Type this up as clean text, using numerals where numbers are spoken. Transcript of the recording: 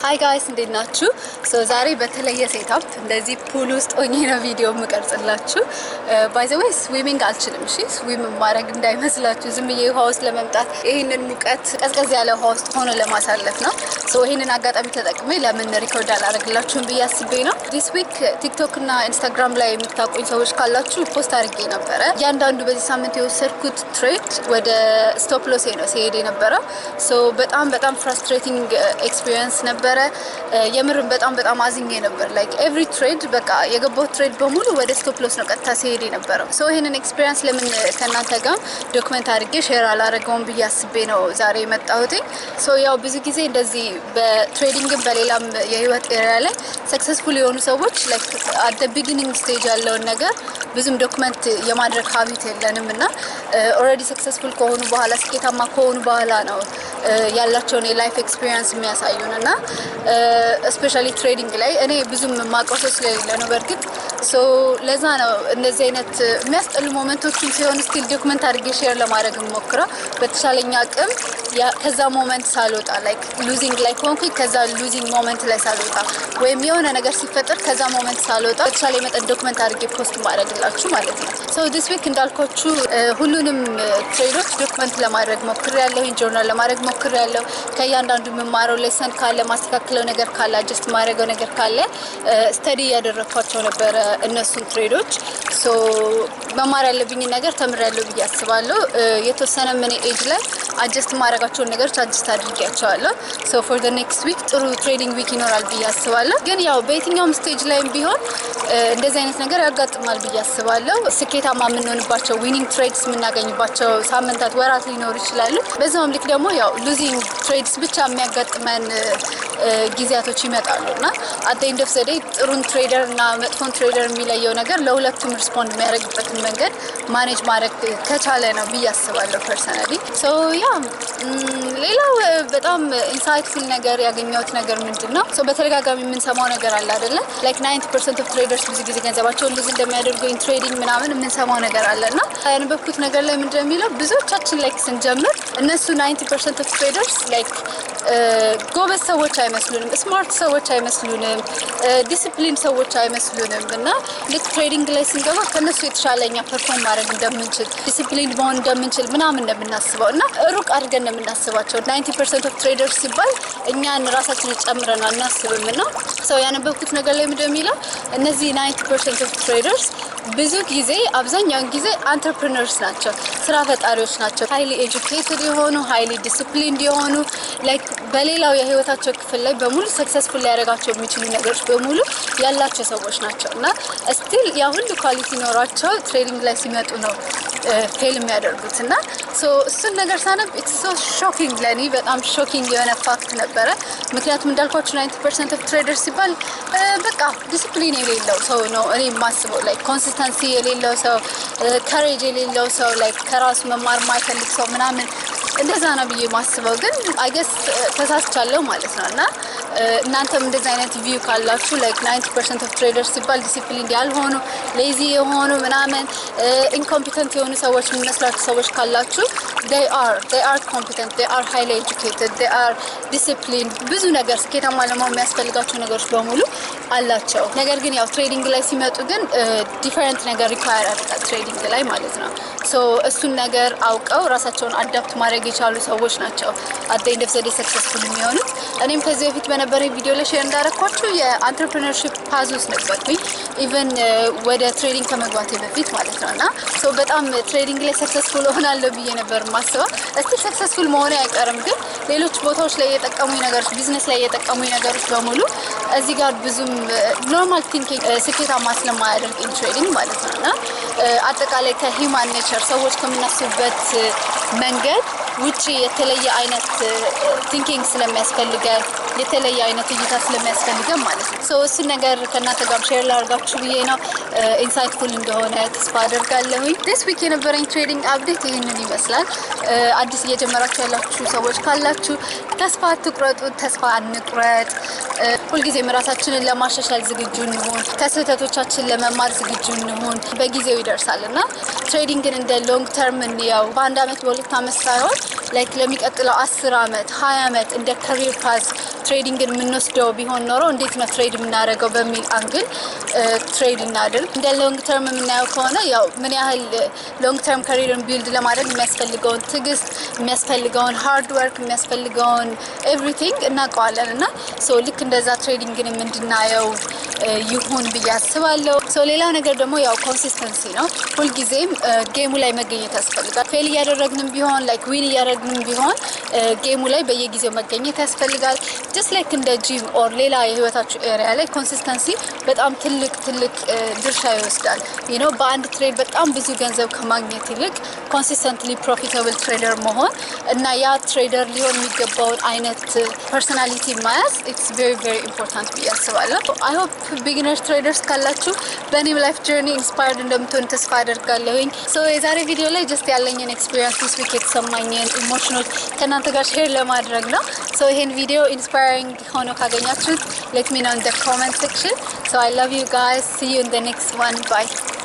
Hi guys, እንዴት ናችሁ? ዛሬ በተለየ ሴትአፕ እንደዚህ ፑል ውስጥ ሆኜ ነው ቪዲዮ የምቀርጽላችሁ። ባይ ዘ ዌይ ስዊሚንግ አልችልም። እሺ ስዊም ማድረግ እንዳይመስላችሁ ዝም ብዬ ውሃ ውስጥ ለመምጣት ይሄንን ሙቀት ቀዝቀዝ ያለ ውሃ ውስጥ ሆኖ ለማሳለፍ ነው። ይሄንን አጋጣሚ ተጠቅሜ ለምን ሪኮርድ አላደርግላችሁም ብዬ አስቤ ነው። ዲስ ዊክ ቲክቶክ እና ኢንስታግራም ላይ የምታውቁኝ ሰዎች ካላችሁ ፖስት አድርጌ ነበረ። እያንዳንዱ በዚህ ሳምንት የወሰድኩት ትሬድ ወደ ስቶፕ ሎሴ ነው ሲሄድ የነበረው። በጣም ፍራስትሬቲንግ ኤክስፒሪየንስ ነበር። የምርም በጣም አዝኜ ነበር። ላይክ ኤቭሪ ትሬድ በቃ የገባው ትሬድ በሙሉ ወደ ስቶፕ ሎስ ነው ቀጥታ ሲሄድ የነበረው። ይሄንን ኤክስፒሪየንስ ለምን ከናንተ ጋር ዶክመንት አድርጌ ሼር አላደርገውም ብዬ አስቤ ነው ዛሬ የመጣሁት። ያው ብዙ ጊዜ እንደዚህ በትሬዲንግም በሌላም የህይወት ኤሪያ ላይ ሰክሰስፉል የሆኑ ሰዎች ላይክ አት ቢጊኒንግ ስቴጅ ያለውን ነገር ብዙም ዶክመንት የማድረግ ሀቢት የለንም እና ኦልሬዲ ሰክሰስፉል ከሆኑ በኋላ ስኬታማ ከሆኑ በኋላ ነው ያላቸውን የላይፍ ኤክስፒሪየንስ የሚያሳዩን እና ስፔሻሊ ትሬዲንግ ላይ እኔ ብዙም ማቆሰስ ስለሌለ ነው በርግጥ ለዛ ነው እንደዚህ አይነት የሚያስጠሉ ሞመንቶችን ሲሆን ስቲል ዶክመንት አድርጌ ሼር ለማድረግ ሞክራ በተሻለኛ አቅም ከዛ ሞመንት ሳልወጣ ላይክ ሉዚንግ ላይ ኮንኩኝ ከዛ ሉዚንግ ሞመንት ላይ ሳልወጣ ወይም የሆነ ነገር ሲፈጠር ከዛ ሞመንት ሳልወጣ በተሻለ መጠን ዶክመንት አድርጌ ፖስት ማድረግላችሁ ማለት ነው። ዲስ ዊክ እንዳልኳችሁ ሁሉንም ትሬዶች ዶክመንት ለማድረግ ሞክሬያለሁ፣ ጆርናል ለማድረግ ሞክሬያለሁ። ከእያንዳንዱ የምማረው ሌሰን ካለ ማስተካከለው ነገር ካለ አጀስት ማድረገው ነገር ካለ ስተዲ ያደረኳቸው ነበረ እነሱን ትሬዶች። መማር ያለብኝ ነገር ተምሬያለሁ ብዬ አስባለሁ። የተወሰነ ምን ኤጅ ላይ አጀስት ማድረጋቸውን ነገሮች አጀስት አድርጌያቸዋለሁ። ፎር ዘ ኔክስት ዊክ ጥሩ ትሬዲንግ ዊክ ይኖራል ብዬ አስባለሁ። ግን ያው በየትኛውም ስቴጅ ላይም ቢሆን እንደዚህ አይነት ነገር ያጋጥማል ብዬ አስባለሁ። ስኬታማ የምንሆንባቸው ዊኒንግ ትሬድስ የምናገኝባቸው ሳምንታት፣ ወራት ሊኖሩ ይችላሉ። በዛውም ልክ ደግሞ ያው ሉዚንግ ትሬድስ ብቻ የሚያጋጥመን ጊዜያቶች ይመጣሉ እና አት ኤንድ ኦፍ ዘ ዴይ ጥሩን ትሬደር እና መጥፎን ትሬደር የሚለየው ነገር ለሁለቱም ሪስፖንድ የሚያደርግበትን መንገድ ማኔጅ ማድረግ ከቻለ ነው ብዬ አስባለሁ ፐርሰናሊ። ሌላው በጣም ኢንሳይትፉል ነገር ያገኘሁት ነገር ምንድን ነው? በተደጋጋሚ የምንሰማው ነገር አለ አይደለ? ላይክ 90% ኦፍ ትሬደርስ ብዙ ጊዜ ገንዘባቸውን ሉዝ እንደሚያደርጉ ትሬዲንግ ምናምን የምንሰማው ነገር አለ እና ያነበብኩት ነገር ላይ ምንድን ነው የሚለው ብዙዎቻችን ላይክ ስንጀምር እነሱ 90% ኦፍ ትሬደርስ ላይክ ጎበዝ ሰዎች አይመስሉንም፣ ስማርት ሰዎች አይመስሉንም፣ ዲሲፕሊን ሰዎች አይመስሉንም እና ልክ ትሬዲንግ ላይ ስንገባ ከነሱ የተሻለኛ ፐርፎርም ማድረግ እንደምንችል ዲሲፕሊን መሆን እንደምንችል ምናምን እንደምናስበው እና ሩቅ አድርገን እንደምናስባቸው 90% ኦፍ ትሬደርስ ሲባል እኛን ራሳችንን ጨምረን አናስብም እና ያነበብኩት ነገር ላይ ምንድን ነው የሚለው እነዚህ 90% ኦፍ ትሬደርስ ብዙ ጊዜ አብዛኛውን ጊዜ አንትርፕረነርስ ናቸው፣ ስራ ፈጣሪዎች ናቸው። ሃይሊ ኤጁኬትድ የሆኑ ሃይሊ ዲሲፕሊንድ የሆኑ ላይክ በሌላው የህይወታቸው ክፍል ላይ በሙሉ ሰክሰስፉል ሊያደርጋቸው የሚችሉ ነገሮች በሙሉ ያላቸው ሰዎች ናቸው እና ስቲል ያ ሁሉ ኳሊቲ ኖሯቸው ትሬዲንግ ላይ ሲመጡ ነው ፌል የሚያደርጉት እና እሱን ነገር ሳነብ ኢትስ ሶ ሾኪንግ ለኔ በጣም ሾኪንግ የሆነ ፋክት ነበረ። ምክንያቱም እንዳልኳችሁ 90% ኦፍ ትሬደርስ ሲባል በቃ ዲሲፕሊን የሌለው ሰው ነው እኔ የማስበው። ላይክ ኮንሲስተንሲ የሌለው ሰው፣ ካሬጅ የሌለው ሰው፣ ላይክ ከራሱ መማር የማይፈልግ ሰው ምናምን እንደዛ ነው ብዬ ማስበው። ግን አይ ገስ ተሳስቻለሁ ማለት ነው እና እናንተም እንደዛ አይነት ቪው ካላችሁ ላይክ 90% ኦፍ ትሬደርስ ሲባል ዲሲፕሊን ያልሆኑ ሌዚ የሆኑ ምናምን ኢንኮምፒተንት የሆኑ ሰዎች የሚመስላችሁ ሰዎች ካላችሁ they are competent, they are highly educated, they are disciplined። ብዙ ነገር ስኬታማ ለመሆን የሚያስፈልጋቸው ነገሮች በሙሉ አላቸው። ነገር ግን ያው ትሬዲንግ ላይ ሲመጡ ግን ዲፈረንት ነገር ሪኳየር ያደርጋል ትሬዲንግ ላይ ማለት ነው። እሱን ነገር አውቀው ራሳቸውን አዳፕት ማድረግ የቻሉ ሰዎች ናቸው አት ኤንድ ኦፍ ዘ ዴይ ሰክሰስፉል የሚሆኑት። እኔም ከዚህ በፊት በነበረኝ ቪዲዮ ላይ ሼር እንዳደረኳችሁ የአንትርፕረነርሺፕ ፓዝ ውስጥ ነበርኩኝ ኢቨን ወደ ትሬዲንግ ከመግባቴ በፊት ማለት ነው እና በጣም ትሬዲንግ ላይ ሰክሰስፉል ሆናለሁ ብዬ ነበር ማስበው። እስቲ ሰክሰስፉል መሆኔ አይቀርም፣ ግን ሌሎች ቦታዎች ላይ የጠቀሙኝ ነገሮች፣ ቢዝነስ ላይ የጠቀሙኝ ነገሮች በሙሉ እዚህ ጋር ብዙም ኖርማል ቲንኪንግ ስኬታማ ስለማያደርግ ትሬዲንግ ማለት ነው እና አጠቃላይ ከሂውማን ኔቸር ሰዎች ከምናስቡበት መንገድ ውጪ የተለየ አይነት ቲንኪንግ ስለሚያስፈልገን የተለየ አይነት እይታ ስለሚያስፈልገን ማለት ነው። እሱን ነገር ከእናንተ ጋር ሼር ላደርጋችሁ ብዬ ነው። ኢንሳይትፉል እንደሆነ ተስፋ አደርጋለሁኝ። ዲስ ዊክ የነበረኝ ትሬዲንግ አፕዴት ይህንን ይመስላል። አዲስ እየጀመራችሁ ያላችሁ ሰዎች ካላችሁ ተስፋ አትቁረጡ፣ ተስፋ አንቁረጥ። ሁልጊዜም ራሳችንን ለማሻሻል ዝግጁ እንሁን፣ ከስህተቶቻችን ለመማር ዝግጁ እንሁን። በጊዜው ይደርሳል እና ትሬዲንግን እንደ ሎንግ ተርም እንየው። በአንድ አመት በሁለት አመት ሳይሆን ላይክ ለሚቀጥለው 10 አመት 20 አመት እንደ ካሪር ፓዝ ትሬዲንግን የምንወስደው ቢሆን ኖሮ እንዴት ነው ትሬድ የምናደርገው በሚል አንግል ትሬድ እናድርግ። እንደ ሎንግ ተርም የምናየው ከሆነ ያው ምን ያህል ሎንግ ተርም ካሪየርን ቢልድ ለማድረግ የሚያስፈልገውን ትግስት፣ የሚያስፈልገውን ሃርድ ወርክ፣ የሚያስፈልገውን ኤቭሪቲንግ እናውቀዋለን እና ልክ እንደዛ ትሬዲንግንም እንድናየው ይሁን ብዬ አስባለሁ። ሌላው ነገር ደግሞ ያው ኮንሲስተንሲ ነው። ሁልጊዜም ጌሙ ላይ መገኘት ያስፈልጋል። ፌል እያደረግንም ቢሆን ላይክ ዊን እያደረግንም ቢሆን ጌሙ ላይ በየጊዜው መገኘት ያስፈልጋል። ጀስት ላይክ እንደ ጂም ኦር ሌላ የህይወታችሁ ኤሪያ ላይ ኮንሲስተንሲ በጣም ትልቅ ድርሻ ይወስዳል። በአንድ ትሬድ በጣም ብዙ ገንዘብ ከማግኘት ይልቅ ኮንሲስተንትሊ ፕሮፊታብል ትሬደር መሆን እና ያ ትሬደር ሊሆን የሚገባውን አይነት ፐርሶናሊቲ መያዝ ኢትስ ቬሪ ቬሪ ኢምፖርታንት ብዬ አስባለሁ። አይ ሆፕ ቢጊነር ትሬደርስ ካላችሁ በእኔም ላይፍ ጀርኒ ኢንስፓየርድ እንደምትሆን ተስፋ አደርጋለሁኝ። የዛሬ ቪዲዮ ላይ ጀስት ያለኝን ኤክስፒሪየንስ ዲስ ዊክ የተሰማኝን ኢሞሽኖች ከእናንተ ጋር ሼር ለማድረግ ነው። ይሄን ቪዲዮ ኢንስፓይሪንግ ሆኖ ካገኛችሁት let me know in the comment section. I love you guys. See you in the next one. Bye.